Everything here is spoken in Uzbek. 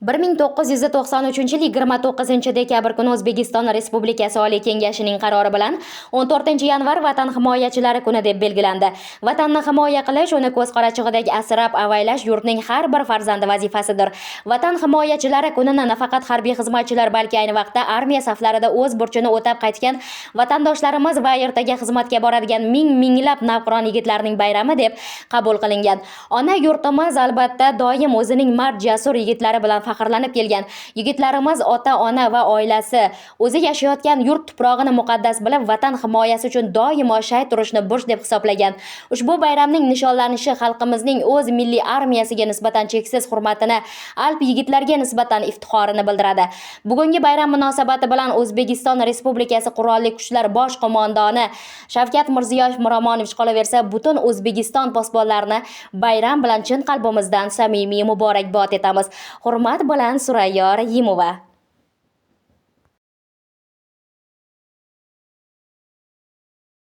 1993-yil 29-dekabr kuni O'zbekiston Respublikasi Oliy Kengashining qarori bilan 14-yanvar Vatan himoyachilari kuni deb belgilandi. Vatanni himoya qilish, uni ko'z qorachig'idek asrab-avaylash yurtning har bir farzandi vazifasidir. Vatan himoyachilari kunini nafaqat harbiy xizmatchilar, balki ayni vaqtda armiya saflarida o'z burchini o'tab qaytgan vatandoshlarimiz va ertaga xizmatga boradigan minglab navqiron yigitlarning bayrami deb qabul qilingan. Ona yurtimiz albatta doim o'zining mard jasur yigitlari bilan faxrlanib kelgan. Yigitlarimiz ota-ona va oilasi o'zi yashayotgan yurt tuprog'ini muqaddas bilib, vatan himoyasi uchun doimo shay turishni burch deb hisoblagan. Ushbu bayramning nishonlanishi xalqimizning o'z milliy armiyasiga nisbatan cheksiz hurmatini, alp yigitlarga nisbatan iftixorini bildiradi. Bugungi bayram munosabati bilan O'zbekiston Respublikasi Qurolli Kuchlar bosh qo'mondoni Shavkat Mirziyoyev Miromonovich qolaversa, butun O'zbekiston posbonlarini bayram bilan chin qalbimizdan samimiy muborakbod etamiz. Hurmat bilan Surayyor Yimova.